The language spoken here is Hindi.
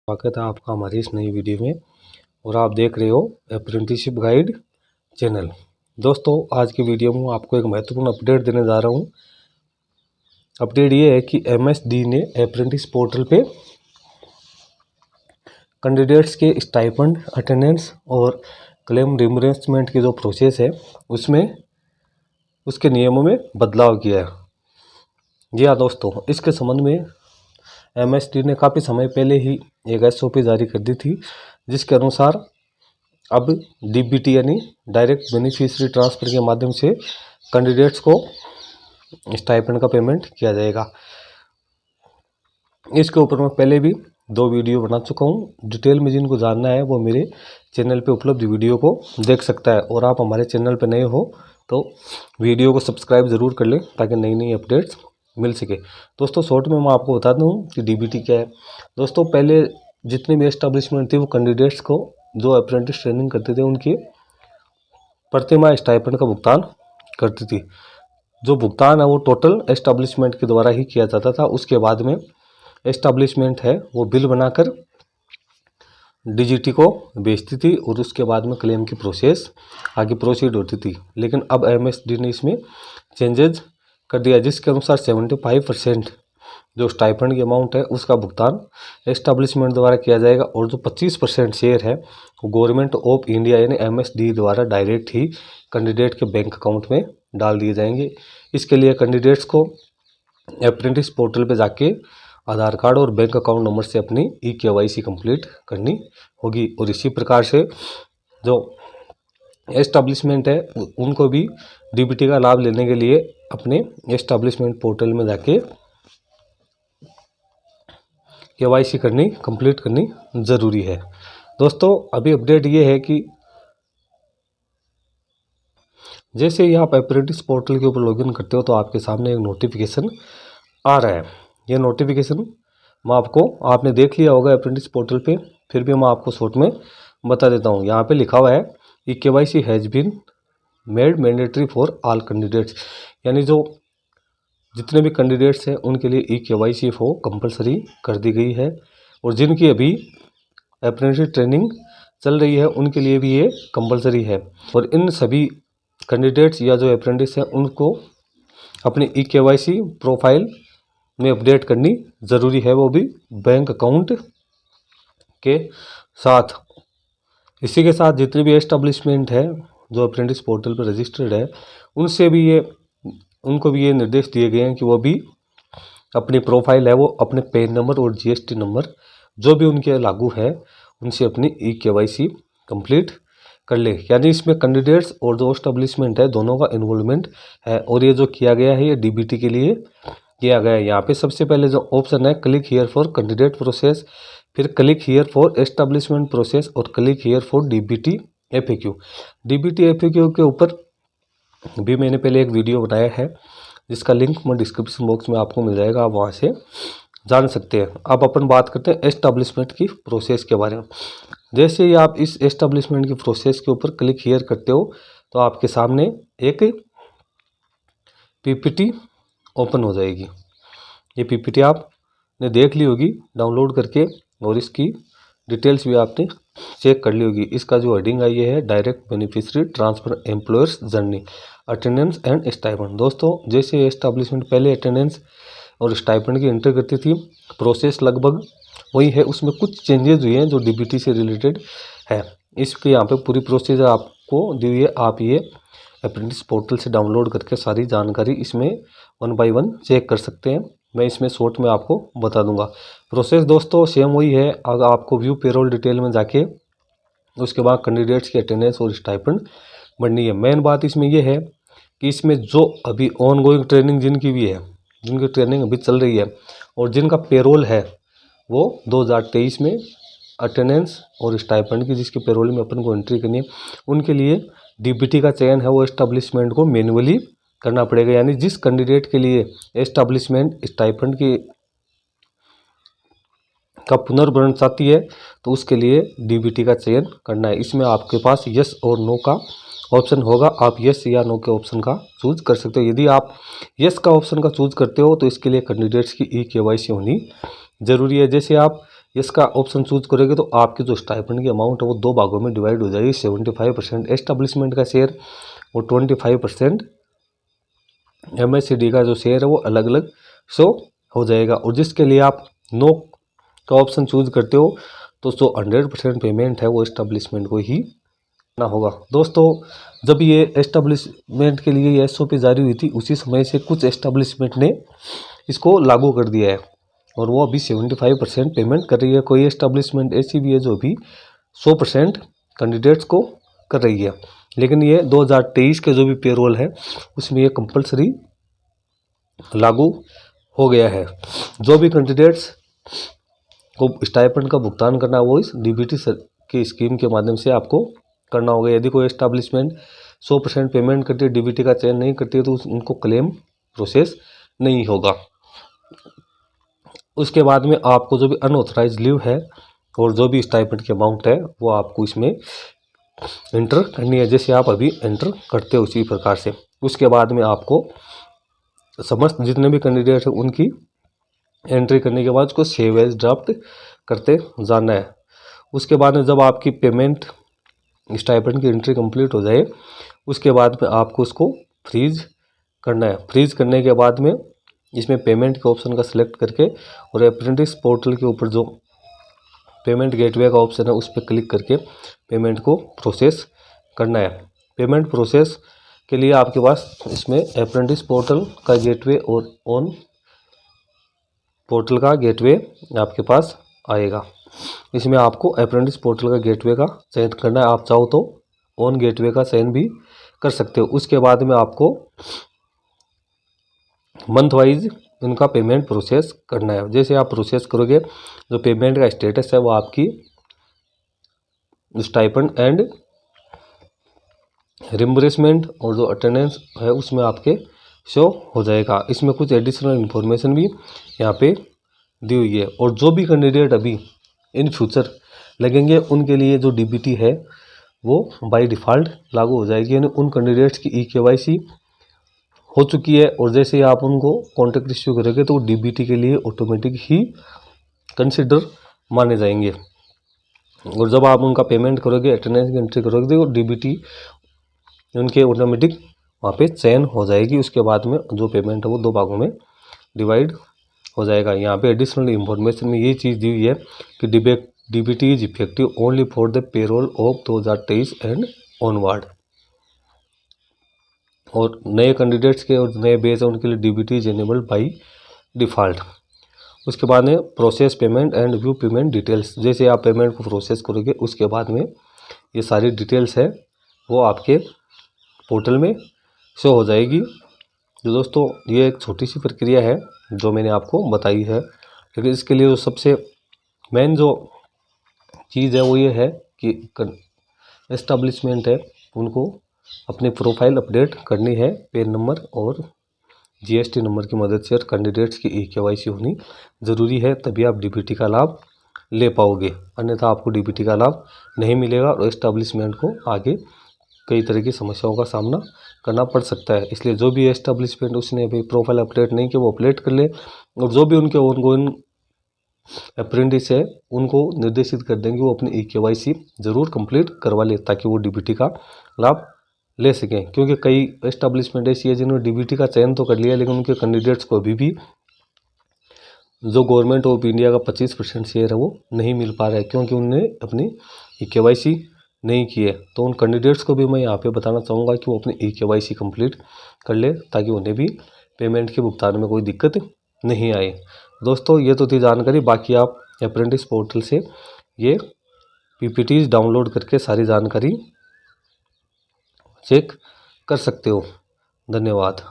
स्वागत है आपका हमारी इस नई वीडियो में। और आप देख रहे हो अप्रेंटिसशिप गाइड चैनल। दोस्तों, आज की वीडियो में आपको एक महत्वपूर्ण अपडेट देने जा रहा हूं। अपडेट ये है कि MSD ने अप्रेंटिस पोर्टल पे कैंडिडेट्स के स्टाइपेंड, अटेंडेंस और क्लेम रिइंबर्समेंट की जो प्रोसेस है उसके नियमों में बदलाव किया है। जी हाँ दोस्तों, इसके संबंध में MSD ने काफ़ी समय पहले ही एक SOP जारी कर दी थी, जिसके अनुसार अब DBT यानी डायरेक्ट बेनिफिशियरी ट्रांसफ़र के माध्यम से कैंडिडेट्स को स्टाइपेंड का पेमेंट किया जाएगा। इसके ऊपर मैं पहले भी 2 वीडियो बना चुका हूँ। डिटेल में जिनको जानना है वो मेरे चैनल पे उपलब्ध वीडियो को देख सकता है। और आप हमारे चैनल पे नए हो तो वीडियो को सब्सक्राइब ज़रूर कर लें ताकि नई नई अपडेट्स मिल सके। दोस्तों, शॉर्ट में मैं आपको बता दूं कि DBT क्या है। दोस्तों, पहले जितनी भी एस्टेब्लिशमेंट थी वो कैंडिडेट्स को जो अप्रेंटिस ट्रेनिंग करते थे उनके प्रतिमाह स्टाइपेंड का भुगतान करती थी। जो भुगतान है वो टोटल एस्टेब्लिशमेंट के द्वारा ही किया जाता था। उसके बाद में एस्टेब्लिशमेंट है वो बिल बनाकर DGT को भेजती थी और उसके बाद में क्लेम की प्रोसेस आगे प्रोसीड होती थी। लेकिन अब MSD ने इसमें चेंजेज कर दिया, जिसके अनुसार 75% जो स्टाइपेंड की अमाउंट है उसका भुगतान एस्टेब्लिशमेंट द्वारा किया जाएगा और जो 25% शेयर है वो गवर्नमेंट ऑफ इंडिया यानी MSD द्वारा डायरेक्ट ही कैंडिडेट के बैंक अकाउंट में डाल दिए जाएंगे। इसके लिए कैंडिडेट्स को अप्रेंटिस पोर्टल पे जाके आधार कार्ड और बैंक अकाउंट नंबर से अपनी EKYC कंप्लीट करनी होगी। और इसी प्रकार से जो एस्टेब्लिशमेंट है उनको भी DBT का लाभ लेने के लिए अपने एस्टेब्लिशमेंट पोर्टल में जाके KYC करनी, कंप्लीट करनी ज़रूरी है। दोस्तों, अभी अपडेट ये है कि जैसे ही आप अप्रेंटिस पोर्टल के ऊपर लॉगिन करते हो तो आपके सामने एक नोटिफिकेशन आ रहा है। ये नोटिफिकेशन आपने देख लिया होगा अप्रेंटिस पोर्टल पे, फिर भी मैं आपको शॉर्ट में बता देता हूँ। यहाँ पे लिखा हुआ है कि KYC has been made mandatory for all candidates, यानी जो जितने भी कैंडिडेट्स हैं उनके लिए EKYC वो कंपलसरी कर दी गई है। और जिनकी अभी अप्रेंटिस ट्रेनिंग चल रही है उनके लिए भी ये कंपलसरी है। और इन सभी कैंडिडेट्स या जो अप्रेंटिस हैं उनको अपनी EKYC प्रोफाइल में अपडेट करनी ज़रूरी है, वो भी बैंक अकाउंट के साथ। इसी के साथ जितने भी एस्टेब्लिशमेंट है जो अप्रेंटिस पोर्टल पर रजिस्टर्ड है उनको भी ये निर्देश दिए गए हैं कि वो भी अपनी प्रोफाइल है वो अपने पैन नंबर और GST नंबर जो भी उनके लागू है उनसे अपनी EKYC कंप्लीट कर ले। यानी इसमें कैंडिडेट्स और जो एस्टेब्लिशमेंट है दोनों का इन्वॉल्वमेंट है। और ये जो किया गया है ये DBT के लिए किया गया है। यहाँ पे सबसे पहले जो ऑप्शन है click here for candidate process, फिर click here for establishment process और click here for DBT FAQ। DBT FAQ के ऊपर भी मैंने पहले एक वीडियो बनाया है जिसका लिंक मैं डिस्क्रिप्शन बॉक्स में आपको मिल जाएगा, आप वहाँ से जान सकते हैं। अब अपन बात करते हैं एस्टेब्लिशमेंट की प्रोसेस के बारे में। जैसे ही आप इस एस्टेब्लिशमेंट की प्रोसेस के ऊपर क्लिक हियर करते हो तो आपके सामने एक PPT ओपन हो जाएगी। ये PPT आपने देख ली होगी डाउनलोड करके और इसकी डिटेल्स भी आपने चेक कर ली होगी। इसका जो हेडिंग है ये है direct beneficiary transfer employers journey, attendance and stipend. दोस्तों, जैसे एस्टेब्लिशमेंट पहले अटेंडेंस और स्टाइपेंड की एंट्री करती थी, प्रोसेस लगभग वही है। उसमें कुछ चेंजेस हुए हैं जो DBT से रिलेटेड है। इसके यहाँ पे पूरी प्रोसीजर आपको दी हुई है। आप ये अप्रेंटिस पोर्टल से डाउनलोड करके सारी जानकारी इसमें 1 बाय 1 चेक कर सकते हैं। मैं इसमें शॉर्ट में आपको बता दूंगा। प्रोसेस दोस्तों सेम वही है। अगर आपको व्यू पेरोल डिटेल में जाके उसके बाद कैंडिडेट्स की अटेंडेंस और स्टाइपेंड बढ़नी है। मेन बात इसमें यह है कि इसमें जो अभी ऑन गोइंग ट्रेनिंग जिनकी भी है, जिनकी ट्रेनिंग अभी चल रही है और जिनका पेरोल है वो 2023 में अटेंडेंस और स्टाइपेंड की जिसकी पेरोल में अपन को एंट्री करनी है उनके लिए DBT का चयन है वो एस्टेब्लिशमेंट को मैन्युअली करना पड़ेगा। यानी जिस कैंडिडेट के लिए एस्टेब्लिशमेंट स्टाइपेंड का पुनर्भरण चाहती है तो उसके लिए DBT का चयन करना है। इसमें आपके पास यस और नो का ऑप्शन होगा। आप यस या नो के ऑप्शन का चूज कर सकते हो। यदि आप यस का ऑप्शन का चूज करते हो तो इसके लिए कैंडिडेट्स की EKYC होनी ज़रूरी है। जैसे आप इसका ऑप्शन चूज करोगे तो आपकी जो स्टाइपेंड की अमाउंट है वो 2 भागों में डिवाइड हो जाएगी। 75% एस्टेब्लिशमेंट का शेयर और 25% MSCD का जो शेयर है वो अलग अलग शो हो जाएगा। और जिसके लिए आप नो का ऑप्शन चूज करते हो तो जो 100% पेमेंट है वो एस्टेब्लिशमेंट को ही ना होगा। दोस्तों जब ये एस्टेब्लिशमेंट के लिए ये SOP जारी हुई थी उसी समय से कुछ एस्टेब्लिशमेंट ने इसको लागू कर दिया है और वो अभी 75% पेमेंट कर रही है। कोई एस्टेब्लिशमेंट ऐसी भी है जो अभी 100% कैंडिडेट्स को कर रही है, लेकिन ये 2023 के जो भी पेरोल है उसमें ये कंपलसरी लागू हो गया है। जो भी कैंडिडेट्स को स्टाइपेंड का भुगतान करना है वो इस DBT की स्कीम के माध्यम से आपको करना होगा। यदि कोई एस्टेब्लिशमेंट 100% पेमेंट करती है, DBT का चयन नहीं करती है, तो उनको क्लेम प्रोसेस नहीं होगा। उसके बाद में आपको जो भी अनऑथराइज लीव है और जो भी स्टाइपेंड की अमाउंट है वो आपको इसमें एंटर करनी है, जैसे आप अभी एंटर करते हो उसी प्रकार से। उसके बाद में आपको समस्त जितने भी कैंडिडेट हैं उनकी एंट्री करने के बाद उसको सेव एज ड्राफ्ट करते जाना है। उसके बाद में जब आपकी पेमेंट स्टाइपेंड की एंट्री कंप्लीट हो जाए उसके बाद में आपको उसको फ्रीज करना है। फ्रीज करने के बाद में इसमें पेमेंट के ऑप्शन का सिलेक्ट करके और अप्रेंटिस पोर्टल के ऊपर जो पेमेंट गेटवे का ऑप्शन है उस पर क्लिक करके पेमेंट को प्रोसेस करना है। पेमेंट प्रोसेस के लिए आपके पास इसमें अप्रेंटिस पोर्टल का गेटवे और ऑन पोर्टल का गेटवे आपके पास आएगा। इसमें आपको अप्रेंटिस पोर्टल का गेटवे का चयन करना है। आप चाहो तो ऑन गेटवे का चयन भी कर सकते हो। उसके बाद में आपको मंथ वाइज इनका पेमेंट प्रोसेस करना है। जैसे आप प्रोसेस करोगे जो पेमेंट का स्टेटस है वो आपकी स्टाइपेंड एंड रिम्बर्समेंट और जो अटेंडेंस है उसमें आपके शो हो जाएगा। इसमें कुछ एडिशनल इन्फॉर्मेशन भी यहाँ पे दी हुई है। और जो भी कैंडिडेट अभी इन फ्यूचर लगेंगे उनके लिए जो DBT है वो बाय डिफ़ॉल्ट लागू हो जाएगी, यानी उन कैंडिडेट्स की EKYC हो चुकी है और जैसे ही आप उनको कॉन्ट्रैक्ट इश्यू करोगे तो DBT के लिए ऑटोमेटिक ही कंसिडर माने जाएंगे। और जब आप उनका पेमेंट करोगे, अटेंडेंस की एंट्री करोगे तो DBT उनके ऑटोमेटिक वहाँ पे चयन हो जाएगी। उसके बाद में जो पेमेंट है वो 2 भागों में डिवाइड हो जाएगा। यहाँ पे एडिशनल इंफॉर्मेशन में ये चीज़ दी हुई है कि DBT is effective only for the payroll of 2023 and onward. और नए कैंडिडेट्स के और नए बेस है उनके लिए DBT is enabled by default. उसके बाद में process payment and view payment details. जैसे आप पेमेंट को प्रोसेस करोगे उसके बाद में ये सारी डिटेल्स है वो आपके पोर्टल में शो हो जाएगी। तो दोस्तों ये एक छोटी सी प्रक्रिया है जो मैंने आपको बताई है, लेकिन इसके लिए जो सबसे मेन जो चीज़ है वो ये है कि एस्टेब्लिशमेंट है उनको अपनी प्रोफाइल अपडेट करनी है। पैन नंबर और GST नंबर की मदद से और कैंडिडेट्स की EKYC होनी ज़रूरी है, तभी आप DBT का लाभ ले पाओगे, अन्यथा आपको DBT का लाभ नहीं मिलेगा और एस्टेब्लिशमेंट को आगे कई तरह की समस्याओं का सामना करना पड़ सकता है। इसलिए जो भी एस्टेब्लिशमेंट उसने अभी प्रोफाइल अपडेट नहीं किया वो अपडेट कर ले, और जो भी उनके ऑनगोइंग अप्रेंटिस है उनको निर्देशित कर देंगे वो अपनी EKYC ज़रूर कंप्लीट करवा ले ताकि वो DBT का लाभ ले सकें। क्योंकि कई एस्टेब्लिशमेंट ऐसी है जिन्होंने DBT का चयन तो कर लिया लेकिन उनके कैंडिडेट्स को अभी भी जो गवर्नमेंट ऑफ इंडिया का 25% शेयर है वो नहीं मिल पा रहा है, क्योंकि उनने अपनी EKYC नहीं की है। तो उन कैंडिडेट्स को भी मैं यहाँ पे बताना चाहूँगा कि वो अपनी EKYC कंप्लीट कर ले ताकि उन्हें भी पेमेंट के भुगतान में कोई दिक्कत नहीं आए। दोस्तों ये तो थी जानकारी, बाकी आप अप्रेंटिस पोर्टल से ये PPTs डाउनलोड करके सारी जानकारी चेक कर सकते हो। धन्यवाद।